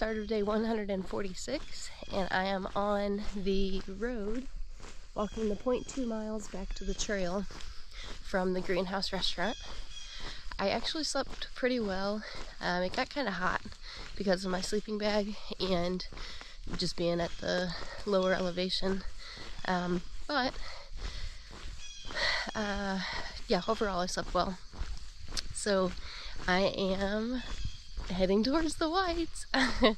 start of day 146, and I am on the road walking the 0.2 miles back to the trail from the greenhouse restaurant. I actually slept pretty well. It got kind of hot because of my sleeping bag and just being at the lower elevation. But yeah, overall I slept well. So I am heading towards the whites. I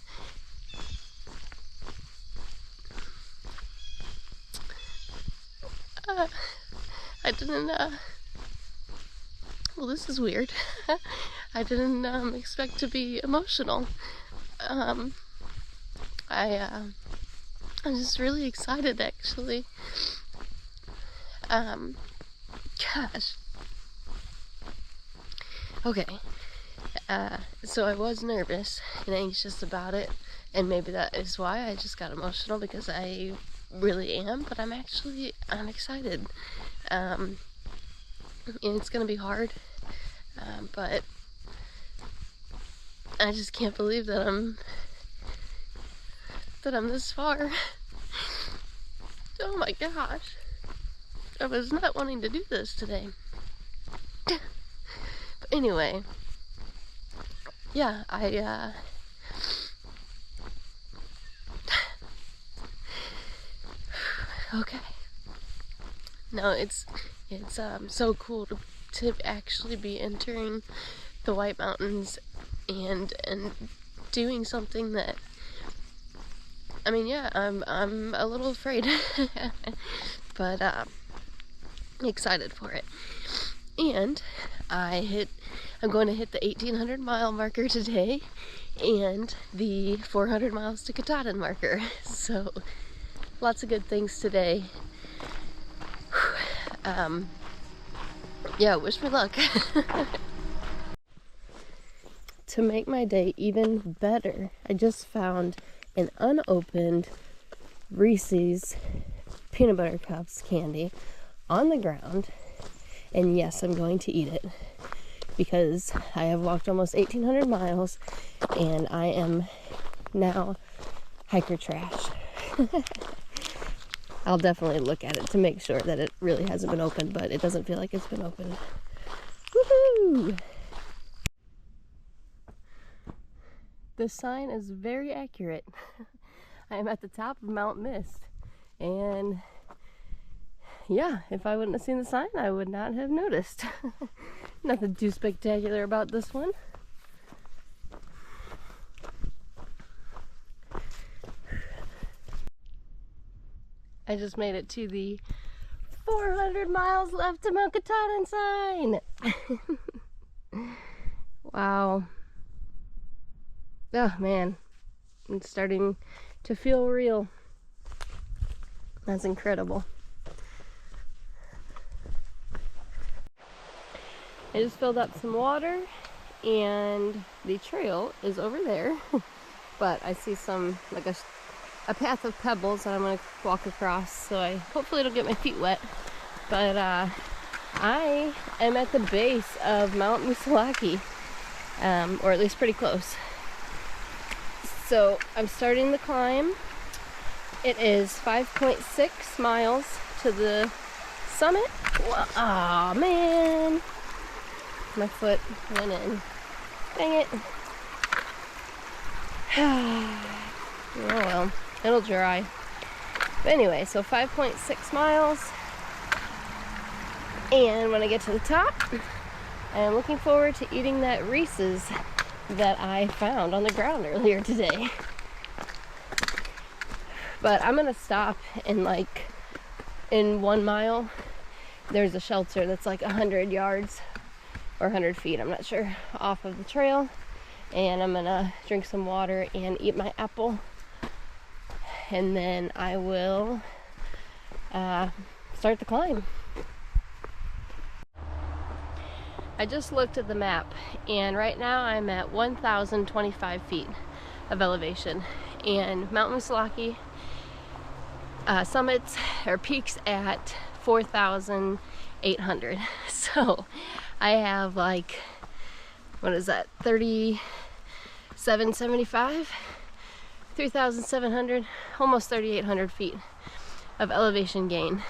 didn't, well, this is weird. I didn't expect to be emotional. I'm just really excited, actually. Gosh. Okay. So I was nervous and anxious about it, and maybe that is why I just got emotional, because I really am, but I'm excited. And it's gonna be hard, but I just can't believe that I'm this far. Oh my gosh. I was not wanting to do this today. But anyway, yeah, okay. No, it's so cool to actually be entering the White Mountains and doing something that, I mean, yeah, I'm a little afraid, but excited for it. And I'm going to hit the 1,800 mile marker today and the 400 miles to Katahdin marker. So lots of good things today. Yeah, wish me luck. To make my day even better, I just found an unopened Reese's peanut butter cups candy on the ground, and yes, I'm going to eat it because I have walked almost 1,800 miles and I am now hiker trash. I'll definitely look at it to make sure that it really hasn't been opened, but it doesn't feel like it's been opened. Woohoo! The sign is very accurate. I am at the top of Mount Mist, and yeah, if I wouldn't have seen the sign, I would not have noticed. Nothing too spectacular about this one. I just made it to the 400 miles left to Mount Katahdin sign. Wow. Oh man, it's starting to feel real. That's incredible. I just filled up some water and the trail is over there, but I see some, like a path of pebbles that I'm going to walk across, so hopefully it'll get my feet wet. But I am at the base of Mount Musalaki, or at least pretty close. So I'm starting the climb. It is 5.6 miles to the summit. Aw, man. My foot went in. Dang it. Oh well, it'll dry. But anyway, so 5.6 miles. And when I get to the top, I am looking forward to eating that Reese's that I found on the ground earlier today. But I'm gonna stop in 1 mile. There's a shelter that's like 100 yards or 100 feet, I'm not sure, off of the trail. And I'm gonna drink some water and eat my apple. And then I will start the climb. I just looked at the map, and right now I'm at 1,025 feet of elevation, and Mount Musalaki summits or peaks at 4,800. So I have like, what is that, 3775 3,700, almost 3,800 feet of elevation gain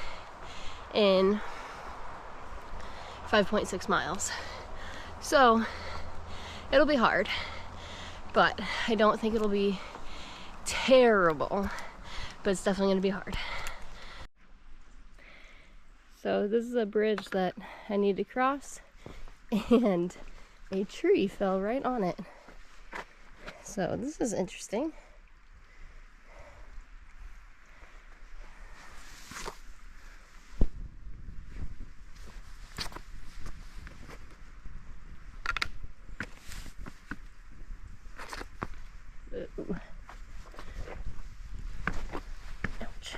in 5.6 miles. So it'll be hard, but I don't think it'll be terrible, but it's definitely going to be hard. So this is a bridge that I need to cross, and a tree fell right on it. So this is interesting. Ooh. Ouch.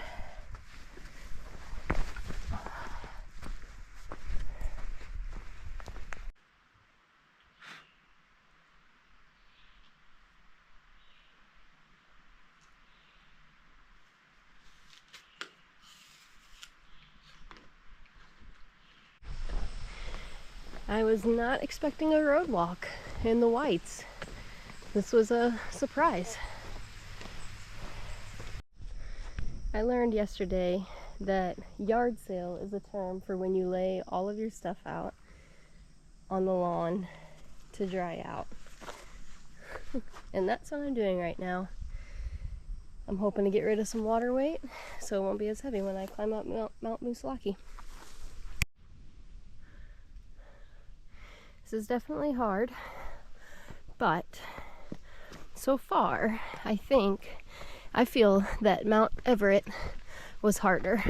I was not expecting a road walk in the Whites. This was a surprise. I learned yesterday that yard sale is a term for when you lay all of your stuff out on the lawn to dry out. And that's what I'm doing right now. I'm hoping to get rid of some water weight so it won't be as heavy when I climb up Mount Moosilauke. This is definitely hard, but so far I feel that Mount Everett was harder.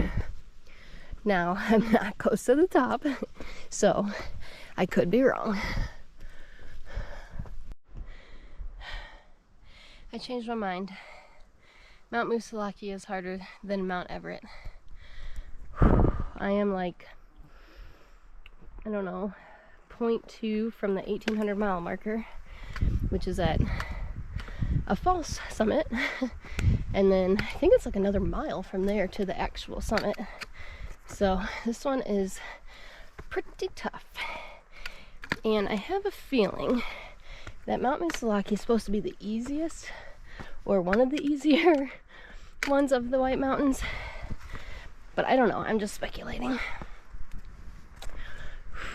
Now I'm not close to the top, so I could be wrong. I changed my mind. Mount Moosilauke is harder than Mount Everett. I am like, I don't know, 0.2 from the 1,800 mile marker, which is at a false summit, and then I think it's like another mile from there to the actual summit. So this one is pretty tough, and I have a feeling that Mount Moosilauke is supposed to be the easiest, or one of the easier ones of the White Mountains, but I don't know, I'm just speculating.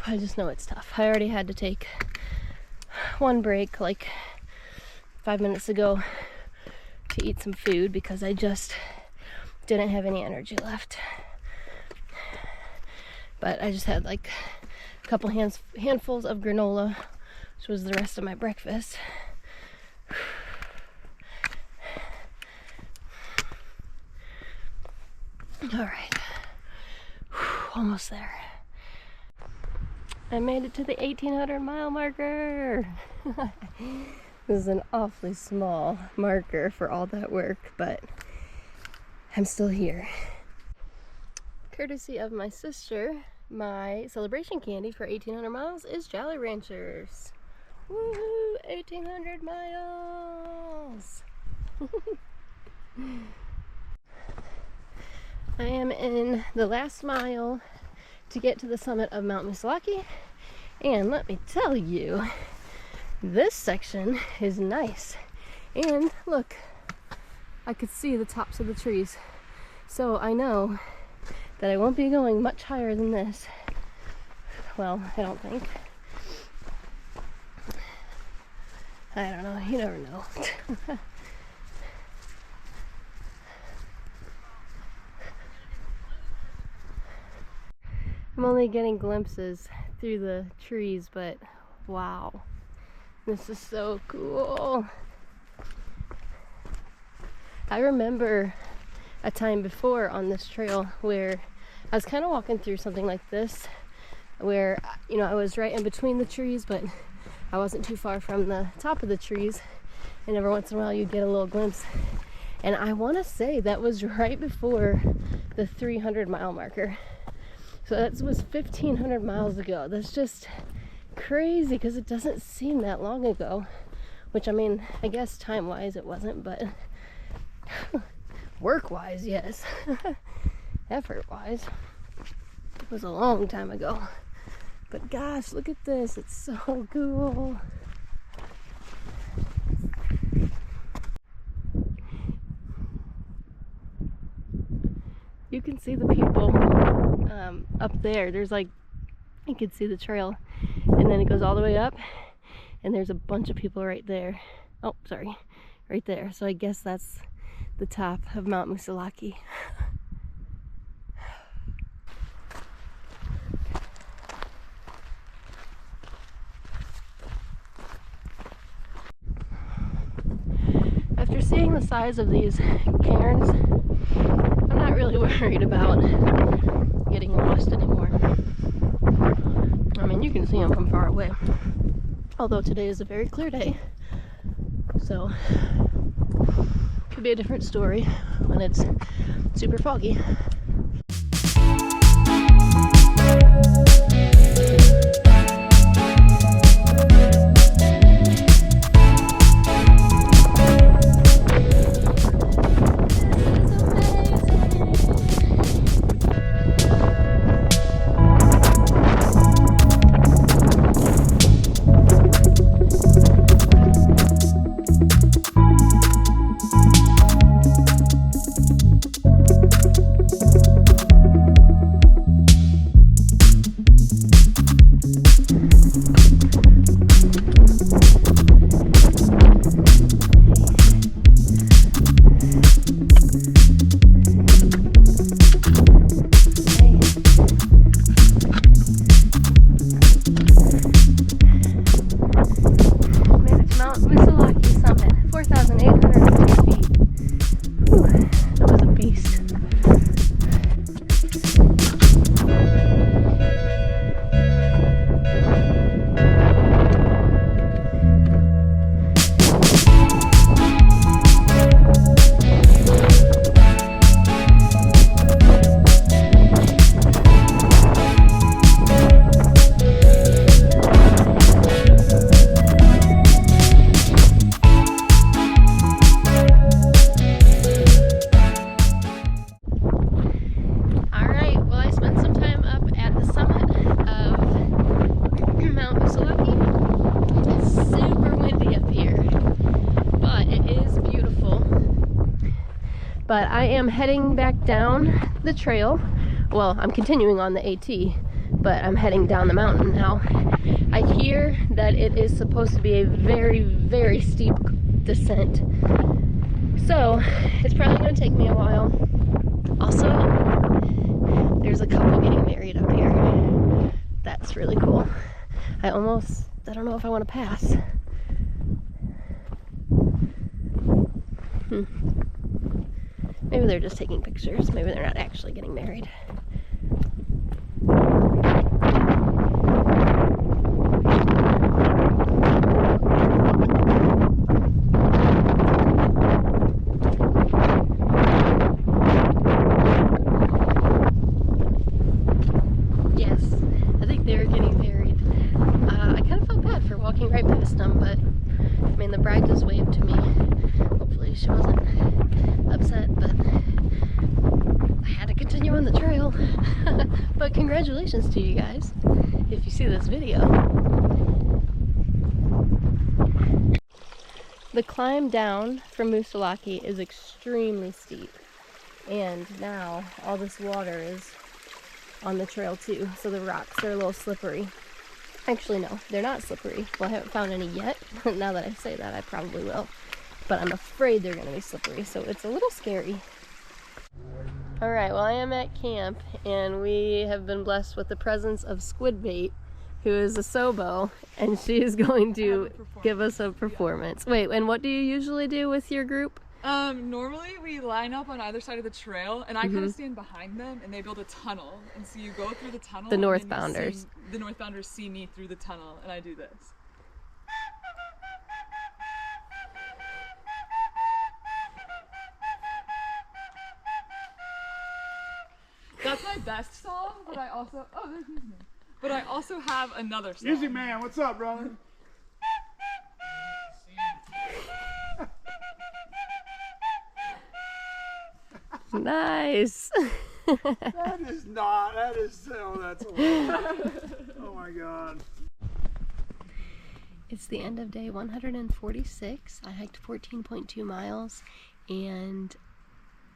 I just know it's tough. I already had to take one break like 5 minutes ago to eat some food because I just didn't have any energy left. But I just had like a couple handfuls of granola, which was the rest of my breakfast. All right, almost there. I made it to the 1,800 mile marker. This is an awfully small marker for all that work, but I'm still here. Courtesy of my sister, my celebration candy for 1,800 miles is Jolly Ranchers. Woohoo! 1,800 miles! I am in the last mile to get to the summit of Mount Moosilauke, and let me tell you, this section is nice. And look, I could see the tops of the trees, so I know that I won't be going much higher than this. Well, I don't think. I don't know, you never know. I'm only getting glimpses through the trees, but wow, this is so cool. I remember a time before on this trail where I was kind of walking through something like this, where, you know, I was right in between the trees, but I wasn't too far from the top of the trees, and every once in a while you'd get a little glimpse. And I want to say that was right before the 300 mile marker. So that was 1,500 miles ago. That's just crazy because it doesn't seem that long ago. Which, I mean, I guess time-wise it wasn't, but work-wise, yes. Effort-wise, it was a long time ago. But gosh, look at this. It's so cool. can see the people up there. There's like, you can see the trail, and then it goes all the way up, and there's a bunch of people right there. Oh, sorry, right there. So I guess that's the top of Mount Musalaki. After seeing the size of these cairns, I'm not really worried about getting lost anymore. I mean, you can see them from far away. Although today is a very clear day, so could be a different story when it's super foggy. But I am heading back down the trail. Well, I'm continuing on the AT, but I'm heading down the mountain now. I hear that it is supposed to be a very, very steep descent. So it's probably going to take me a while. Also, there's a couple getting married up here. That's really cool. I don't know if I want to pass. Maybe they're just taking pictures. Maybe they're not actually getting married. Yes, I think they were getting married. I kind of felt bad for walking right past them, but I mean, the bride just waved to me. Hopefully she wasn't upset, but I had to continue on the trail. But congratulations to you guys if you see this video. The climb down from Musalaki is extremely steep, and now all this water is on the trail too, so the rocks are a little slippery. Actually, no, they're not slippery. Well, I haven't found any yet. Now that I say that, I probably will. But I'm afraid they're going to be slippery, so it's a little scary. Alright, well, I am at camp, and we have been blessed with the presence of Squidbait, who is a Sobo, and she is going to give us a performance. Yeah. Wait, and what do you usually do with your group? Normally we line up on either side of the trail, and I kind of stand behind them, and they build a tunnel, and so you go through the tunnel. The northbounders. The northbounders see me through the tunnel, and I do this. That's my best song, but I also there's Music Man. But I also have another song. Music Man, what's up, brother? Nice. That is not. That is. Oh, that's hilarious. Oh my God. It's the end of day 146. I hiked 14.2 miles, and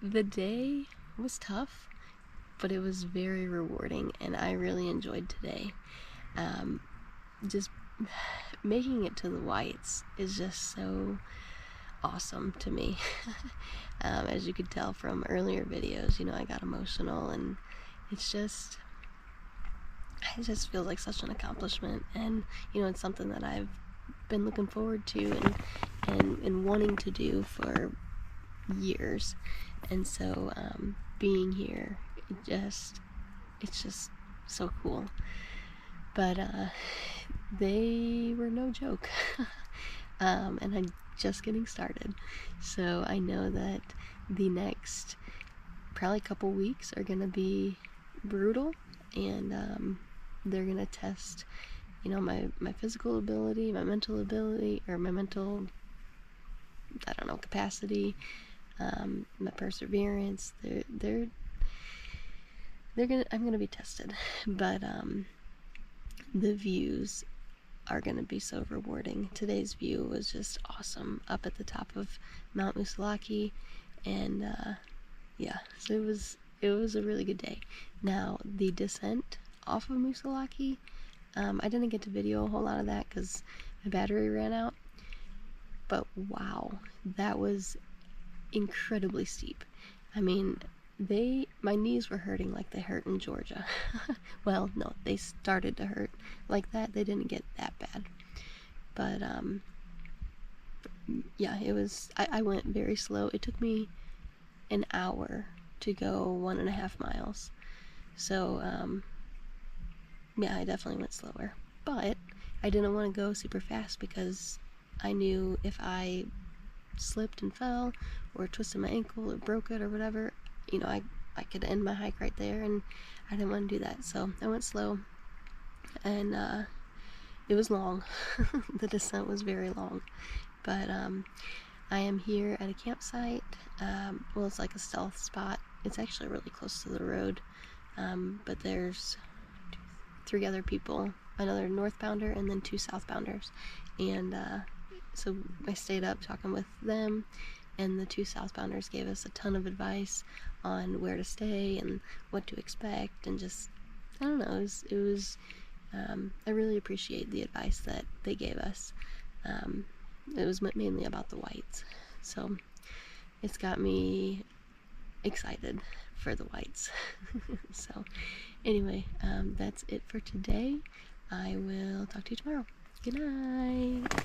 the day was tough. but it was very rewarding, and I really enjoyed today. Just making it to the whites is just so awesome to me. As you could tell from earlier videos, you know, I got emotional, and it just feels like such an accomplishment, and you know, it's something that I've been looking forward to and wanting to do for years. And so being here, it's just so cool. But they were no joke. And I'm just getting started, so I know that the next probably couple weeks are gonna be brutal, and they're gonna test, you know, my physical ability, my mental ability, or my mental, I don't know, capacity, my perseverance. I'm gonna be tested, but the views are gonna be so rewarding. Today's view was just awesome up at the top of Mount Musalaki, and yeah, so it was a really good day. Now the descent off of Musalaki, I didn't get to video a whole lot of that because my battery ran out, but wow, that was incredibly steep. I mean, my knees were hurting like they hurt in Georgia. Well, no, they started to hurt like that. They didn't get that bad, but yeah, it was, I went very slow. It took me an hour to go 1.5 miles, so yeah, I definitely went slower, but I didn't want to go super fast because I knew if I slipped and fell or twisted my ankle or broke it or whatever, you know, I could end my hike right there, and I didn't want to do that. So I went slow, and it was long. The descent was very long, but I am here at a campsite. Well, it's like a stealth spot. It's actually really close to the road, but there's 3 other people, another northbounder and then 2 southbounders, and so I stayed up talking with them, and the 2 southbounders gave us a ton of advice on where to stay and what to expect, and just, I don't know, it was I really appreciate the advice that they gave us. It was mainly about the whites, so it's got me excited for the whites. So anyway, that's it for today. I will talk to you tomorrow. Good night.